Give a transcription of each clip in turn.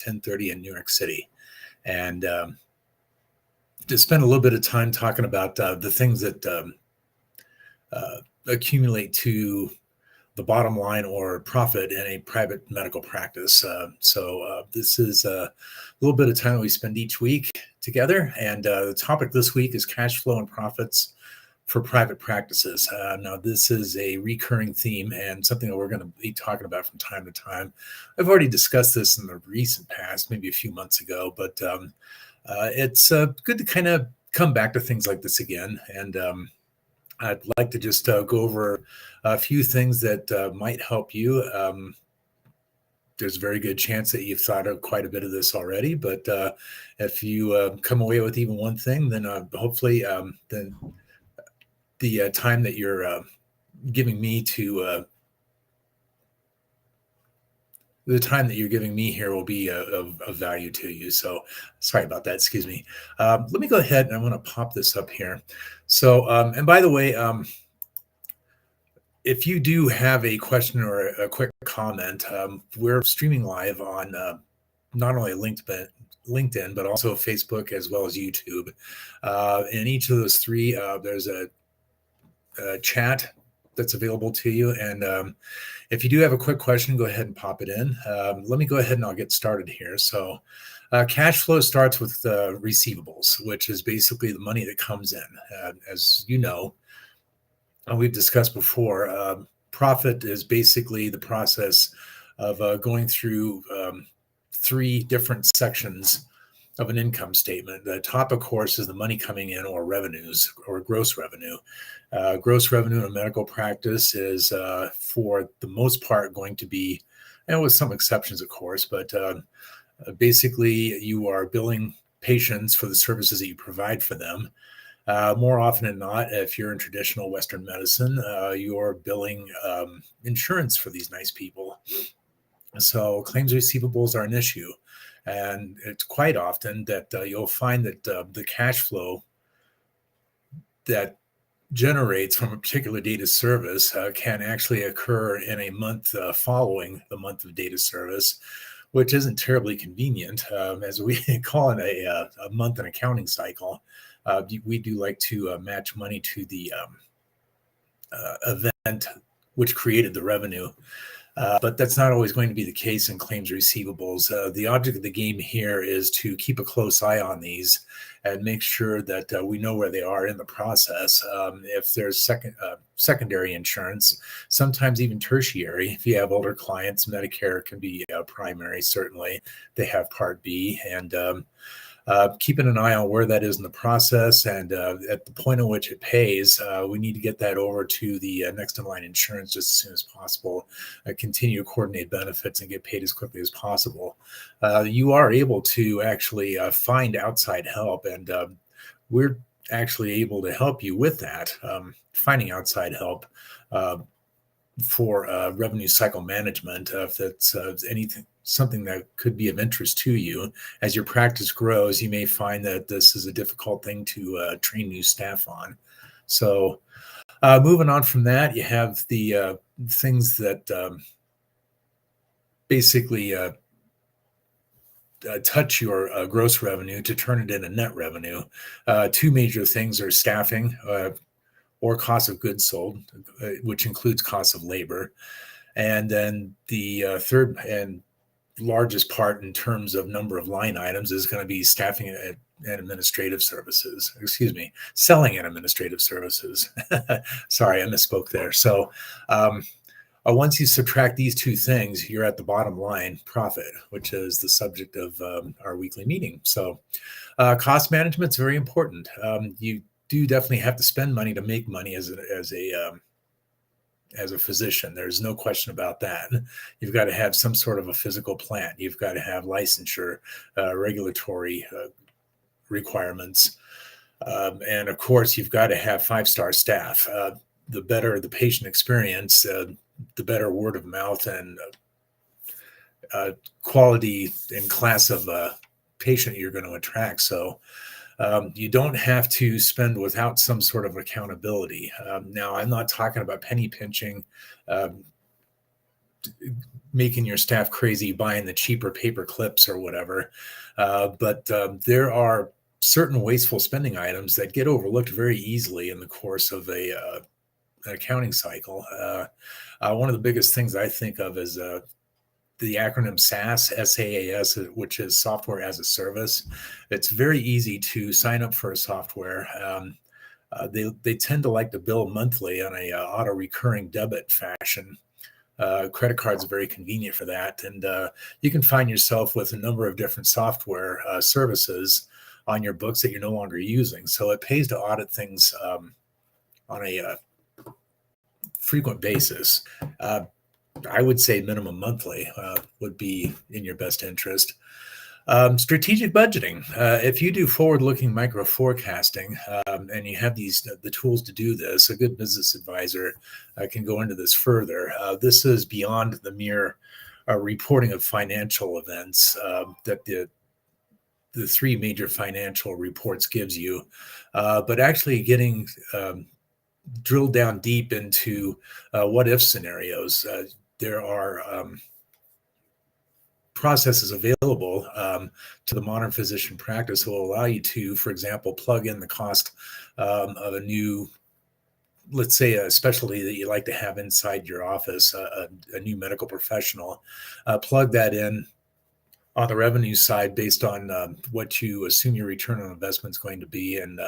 10:30 in New York City. And to spend a little bit of time talking about the things that accumulate to the bottom line or profit in a private medical practice. So this is a little bit of time that we spend each week together. And the topic this week is cash flow and profits for private practices. Now, this is a recurring theme and something that we're going to be talking about from time to time. I've already discussed this in the recent past, maybe a few months ago, but it's good to kind of come back to things like this again. And I'd like to just go over a few things that might help you. There's a very good chance that you've thought of quite a bit of this already, but if you come away with even one thing, then hopefully then the time that you're giving me to the time that you're giving me here will be of value to you. So sorry about that. Excuse me. Let me go ahead and I'm going to pop this up here. So, and by the way, if you do have a question or a quick comment, we're streaming live on not only LinkedIn, but also Facebook as well as YouTube. In each of those three, there's a chat that's available to you. And if you do have a quick question, go ahead and pop it in. Let me go ahead and I'll get started here. So cash flow starts with receivables, which is basically the money that comes in. As you know, we've discussed before, profit is basically the process of going through three different sections of an income statement. The top, of course, is the money coming in or revenues or gross revenue. Gross revenue in a medical practice is, for the most part, going to be, and with some exceptions, of course, but basically you are billing patients for the services that you provide for them. More often than not, if you're in traditional Western medicine, you're billing insurance for these nice people. So claims receivables are an issue. And it's quite often that you'll find that the cash flow that generates from a particular data service can actually occur in a month following the month of data service, which isn't terribly convenient. As we call it a month and accounting cycle, we do like to match money to the event which created the revenue. But that's not always going to be the case in claims receivables. The object of the game here is to keep a close eye on these and make sure that we know where they are in the process. If there's secondary insurance, sometimes even tertiary. If you have older clients, Medicare can be primary, certainly. They have Part B, and keeping an eye on where that is in the process, and at the point at which it pays, we need to get that over to the next in line insurance just as soon as possible, continue to coordinate benefits and get paid as quickly as possible. You are able to actually find outside help, and we're actually able to help you with that, finding outside help for revenue cycle management. If that's something that could be of interest to you. As your practice grows, you may find that this is a difficult thing to train new staff on. So moving on from that, you have the things that basically touch your gross revenue to turn it into net revenue. Two major things are staffing or cost of goods sold, which includes cost of labor. And then the third and largest part in terms of number of line items is going to be staffing and administrative services. Selling and administrative services. Sorry, I misspoke there. So once you subtract these two things, you're at the bottom line profit, which is the subject of our weekly meeting. So cost management is very important. You do definitely have to spend money to make money as a physician. There's no question about that. You've got to have some sort of a physical plant. You've got to have licensure, regulatory requirements. And of course, you've got to have 5-star staff. The better the patient experience, the better word of mouth and quality and class of patient you're going to attract. So you don't have to spend without some sort of accountability. Now, I'm not talking about penny pinching. making your staff crazy buying the cheaper paper clips or whatever. But there are certain wasteful spending items that get overlooked very easily in the course of an accounting cycle. One of the biggest things I think of is the acronym SaaS, SaaS, which is software as a service. It's very easy to sign up for a software. They tend to like to bill monthly on a auto recurring debit fashion. Credit cards are very convenient for that, and you can find yourself with a number of different software services on your books that you're no longer using. So it pays to audit things on a frequent basis. I would say minimum monthly would be in your best interest. Strategic budgeting. If you do forward-looking micro forecasting and you have the tools to do this, a good business advisor can go into this further. This is beyond the mere reporting of financial events that the three major financial reports gives you, but actually getting drilled down deep into what-if scenarios. There are processes available to the modern physician practice will allow you to, for example, plug in the cost of a new, let's say, a specialty that you like to have inside your office, a new medical professional, plug that in on the revenue side based on what you assume your return on investment is going to be and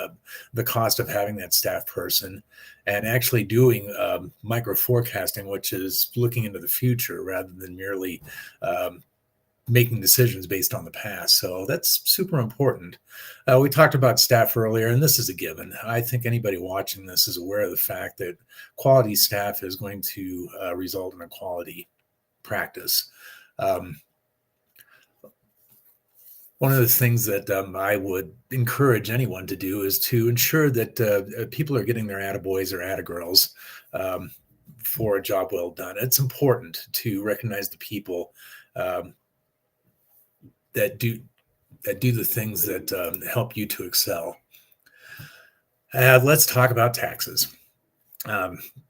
the cost of having that staff person, and actually doing micro forecasting, which is looking into the future rather than merely making decisions based on the past. So that's super important. We talked about staff earlier, and this is a given. I think anybody watching this is aware of the fact that quality staff is going to result in a quality practice. One of the things that I would encourage anyone to do is to ensure that people are getting their attaboys or attagirls for a job well done. It's important to recognize the people that do the things that help you to excel. Let's talk about taxes.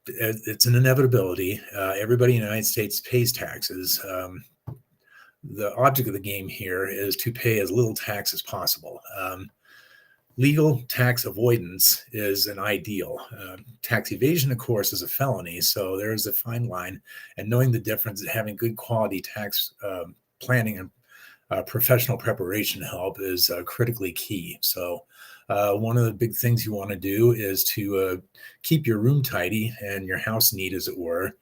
It's an inevitability. Everybody in the United States pays taxes. The object of the game here is to pay as little tax as possible. Legal tax avoidance is an ideal. Tax evasion, of course, is a felony. So there's a fine line, and knowing the difference and having good quality tax planning and professional preparation help is critically key. So one of the big things you want to do is to keep your room tidy and your house neat, as it were,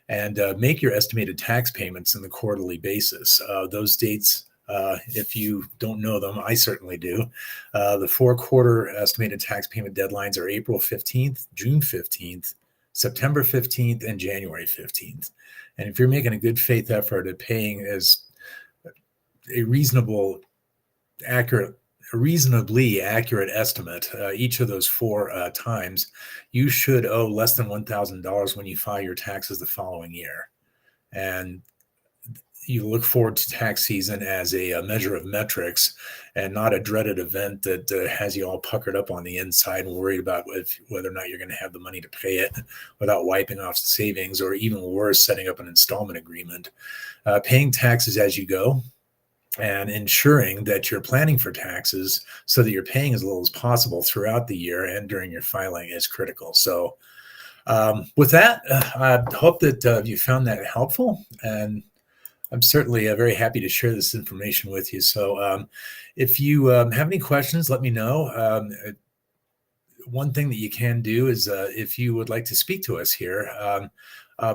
and make your estimated tax payments on the quarterly basis. Those dates, if you don't know them, I certainly do. The 4-quarter estimated tax payment deadlines are April 15th, June 15th, September 15th, and January 15th. And if you're making a good faith effort at paying as a reasonably accurate estimate each of those 4 times, you should owe less than $1,000 when you file your taxes the following year. And you look forward to tax season as a measure of metrics and not a dreaded event that has you all puckered up on the inside and worried about whether or not you're going to have the money to pay it without wiping off the savings, or even worse, setting up an installment agreement. Paying taxes as you go and ensuring that you're planning for taxes so that you're paying as little as possible throughout the year and during your filing is critical. So with that, I hope that you found that helpful, and I'm certainly very happy to share this information with you. So if you have any questions, let me know. One thing that you can do is if you would like to speak to us here,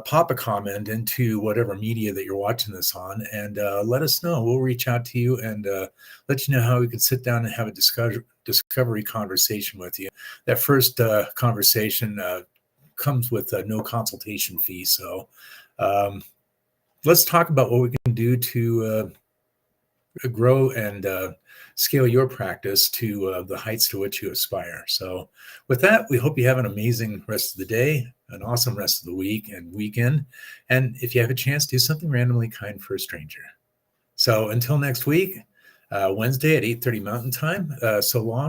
pop a comment into whatever media that you're watching this on and let us know. We'll reach out to you and let you know how we could sit down and have a discovery conversation with you. That first conversation comes with no consultation fee. So let's talk about what we can do to grow and scale your practice to the heights to which you aspire. So with that, we hope you have an amazing rest of the day, an awesome rest of the week and weekend. And if you have a chance, do something randomly kind for a stranger. So until next week, Wednesday at 8:30 Mountain Time, so long.